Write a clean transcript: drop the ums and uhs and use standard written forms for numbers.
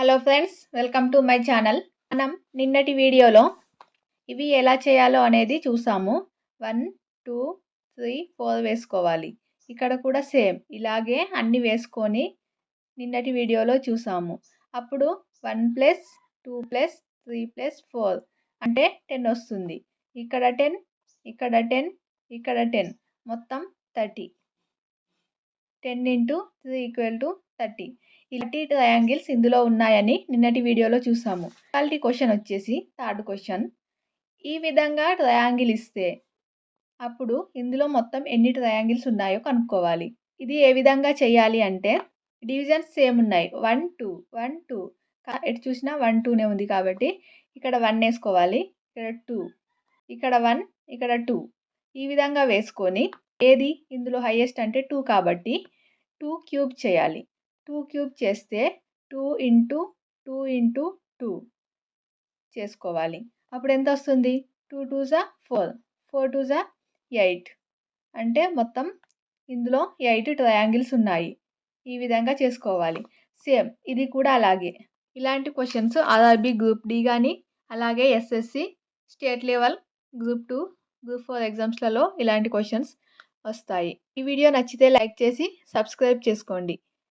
Hello friends, welcome to my channel. మనం నిన్నటి వీడియోలో ఇవి ఎలా చేయాలో అనేది చూసాము. 1, 2, 3, 4 వేసుకోవాలి. ఇక్కడ కూడా సేమ్ ఇలాగే అన్ని వేసుకొని నిన్నటి వీడియోలో చూసాము. అప్పుడు 1 + 2 + 3 + 4 అంటే 10 వస్తుంది. ఇక్కడ 10, ఇక్కడ 10, ఇక్కడ 10, మొత్తం 30. 10 × 3 = 30. ఇలాంటి ట్రయాంగిల్స్ ఇందులో ఉన్నాయని నిన్నటి వీడియోలో చూసాము. ఇవాల్టి క్వశ్చన్ వచ్చేసి థర్డ్ క్వశ్చన్. ఈ విధంగా ట్రయాంగిల్ ఇస్తే అప్పుడు ఇందులో మొత్తం ఎన్ని ట్రయాంగిల్స్ ఉన్నాయో కనుక్కోవాలి. ఇది ఏ విధంగా చేయాలి అంటే డివిజన్స్ సేమ్ ఉన్నాయి. 1, 2, 1, 2 ఎటు చూసినా 1, 2నే ఉంది కాబట్టి ఇక్కడ 1 వేసుకోవాలి, ఇక్కడ 2, ఇక్కడ 1, ఇక్కడ 2. ఈ విధంగా వేసుకొని ఏది ఇందులో హైయెస్ట్ అంటే 2 కాబట్టి 2 క్యూబ్ చేయాలి. 2 క్యూబ్ చేస్తే 2 × 2 × 2 చేసుకోవాలి. అప్పుడు ఎంత వస్తుంది? 2 × 2 = 4, 4 × 2 = 8. అంటే మొత్తం ఇందులో 8 ట్రయాంగిల్స్ ఉన్నాయి. ఈ విధంగా చేసుకోవాలి. సేమ్ ఇది కూడా అలాగే. ఇలాంటి క్వశ్చన్స్ ఆర్ఆర్బీ గ్రూప్ డి కానీ అలాగే SSC state level group 2 group 4 ఎగ్జామ్స్లలో ఇలాంటి క్వశ్చన్స్ వస్తాయి. ఈ వీడియో నచ్చితే లైక్ చేసి సబ్స్క్రైబ్ చేసుకోండి.